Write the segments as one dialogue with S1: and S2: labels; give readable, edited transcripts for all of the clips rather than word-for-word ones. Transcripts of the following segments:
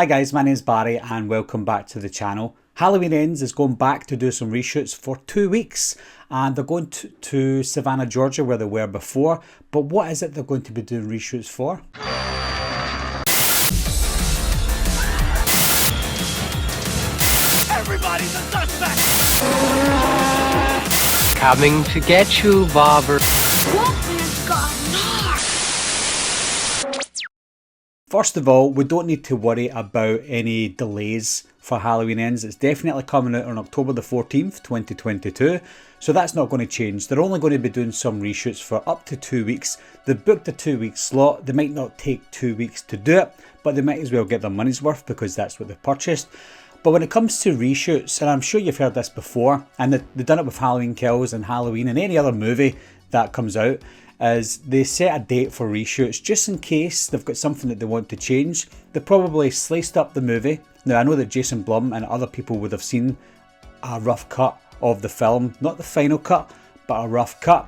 S1: Hi guys, my name is Barry and welcome back to the channel. Halloween Ends is going back to do some reshoots for 2 weeks and they're going to Savannah, Georgia where they were before. But what is it they're going to be doing reshoots for?
S2: Everybody's a suspect!
S3: Coming to get you, Bobber.
S2: Wolfman's got Nards!
S1: First of all, we don't need to worry about any delays for Halloween Ends. It's definitely coming out on October the 14th, 2022. So that's not going to change. They're only going to be doing some reshoots for up to 2 weeks. They've booked a 2-week slot. They might not take 2 weeks to do it, but they might as well get their money's worth because that's what they've purchased. But when it comes to reshoots, and I'm sure you've heard this before, and they've done it with Halloween Kills and Halloween and any other movie that comes out, is they set a date for reshoots just in case they've got something that they want to change. They probably sliced up the movie. Now I know that Jason Blum and other people would have seen a rough cut of the film, not the final cut, but a rough cut,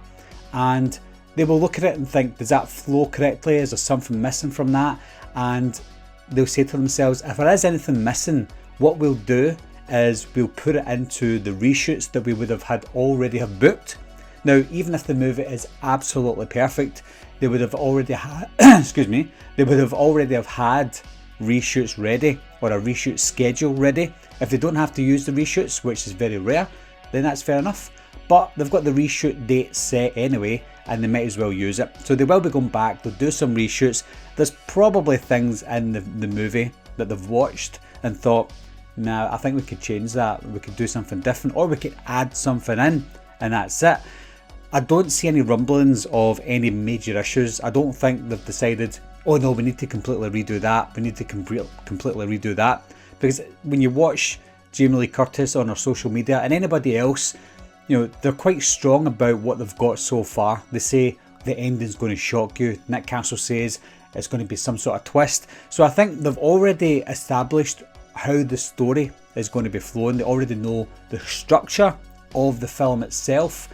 S1: and they will look at it and think, does that flow correctly? Is there something missing from that? And they'll say to themselves, if there is anything missing, what we'll do is we'll put it into the reshoots that we would have had already have booked. Now, even if the movie is absolutely perfect, they would have already had, they would have already have had reshoots ready or a reshoot schedule ready. If they don't have to use the reshoots, which is very rare, then that's fair enough. But they've got the reshoot date set anyway, and they might as well use it. So they will be going back, they'll do some reshoots. There's probably things in the movie that they've watched and thought, nah, I think we could change that. We could do something different, or we could add something in, and that's it. I don't see any rumblings of any major issues. I don't think they've decided, oh no, we need to completely redo that. We need to completely redo that. Because when you watch Jamie Lee Curtis on her social media and anybody else, you know, they're quite strong about what they've got so far. They say the ending's going to shock you. Nick Castle says it's going to be some sort of twist. So I think they've already established how the story is going to be flowing. They already know the structure of the film itself.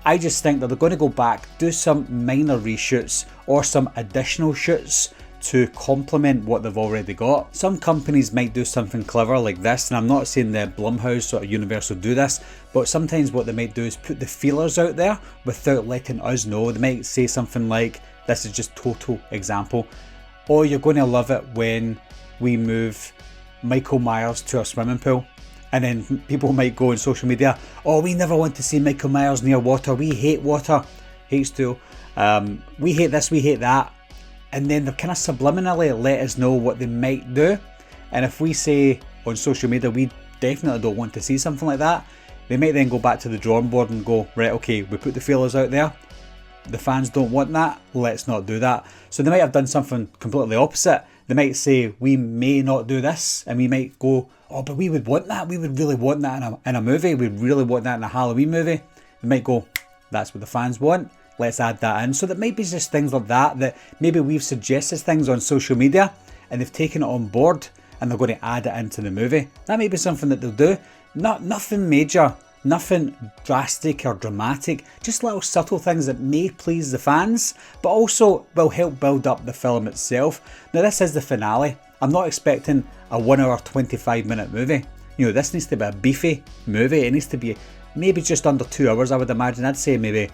S1: I just think that they're going to go back, do some minor reshoots or some additional shoots to complement what they've already got. Some companies might do something clever like this, and I'm not saying that Blumhouse or Universal do this, but sometimes what they might do is put the feelers out there without letting us know. They might say something like, this is just total example, oh, you're going to love it when we move Michael Myers to a swimming pool. And then people might go on social media, oh, we never want to see Michael Myers near water. We hate water. Hates to. We hate this, we hate that. And then they're kind of subliminally let us know what they might do. And if we say on social media, we definitely don't want to see something like that, they might then go back to the drawing board and go, right, okay, we put the feelers out there. The fans don't want that. Let's not do that. So they might have done something completely opposite. They might say, we may not do this. And we might go, oh, but we would want that. We would really want that in a movie. We'd really want that in a Halloween movie. They might go, that's what the fans want. Let's add that in. So that might be just things like that maybe we've suggested things on social media and they've taken it on board and they're going to add it into the movie. That may be something that they'll do. Nothing major, nothing drastic or dramatic, just little subtle things that may please the fans, but also will help build up the film itself. Now this is the finale. I'm not expecting a 1 hour 25-minute movie. You know, this needs to be a beefy movie. It needs to be maybe just under 2 hours, I would imagine. I'd say maybe,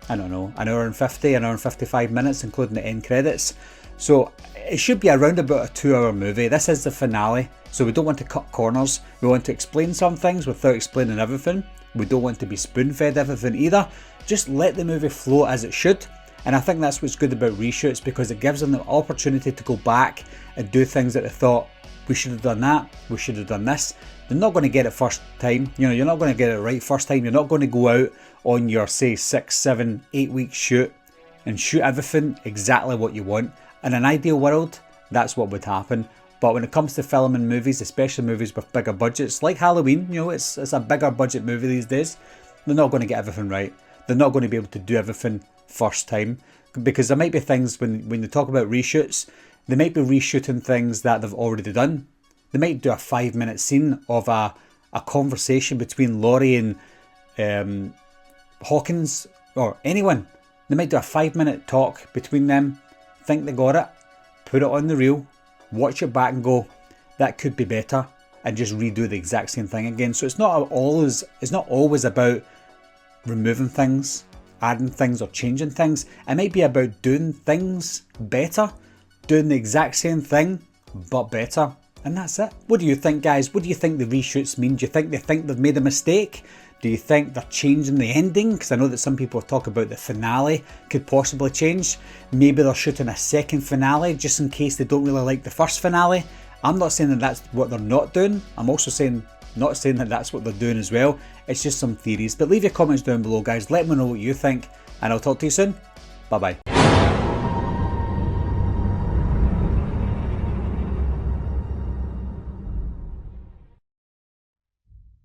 S1: I don't know, an hour and 50, an hour and 55 minutes, including the end credits. So it should be around about a 2 hour movie. This is the finale, so we don't want to cut corners. We want to explain some things without explaining everything. We don't want to be spoon-fed everything either. Just let the movie flow as it should. And I think that's what's good about reshoots, because it gives them the opportunity to go back and do things that they thought, we should have done that, we should have done this. They're not going to get it first time. You know, you're not going to get it right first time. You're not going to go out on your, say, 6, 7, 8 week shoot and shoot everything exactly what you want. In an ideal world, that's what would happen. But when it comes to filming movies, especially movies with bigger budgets, like Halloween, you know, it's a bigger budget movie these days, they're not going to get everything right. They're not going to be able to do everything first time, because there might be things when they talk about reshoots, they might be reshooting things that they've already done. They might do a 5-minute scene of a conversation between Laurie and Hawkins or anyone. They might do a 5-minute talk between them, think they got it, put it on the reel, watch it back and go, that could be better and just redo the exact same thing again. So it's not always about removing things, adding things or changing things. It might be about doing things better, doing the exact same thing but better, and that's it. What do you think, guys? What do you think the reshoots mean? Do you think they've made a mistake? Do you think they're changing the ending? Because I know that some people talk about the finale could possibly change. Maybe they're shooting a second finale just in case they don't really like the first finale. I'm not saying that that's what they're not doing. I'm also not saying that that's what they're doing as well. It's just some theories. But leave your comments down below, guys. Let me know what you think, and I'll talk to you soon. Bye bye.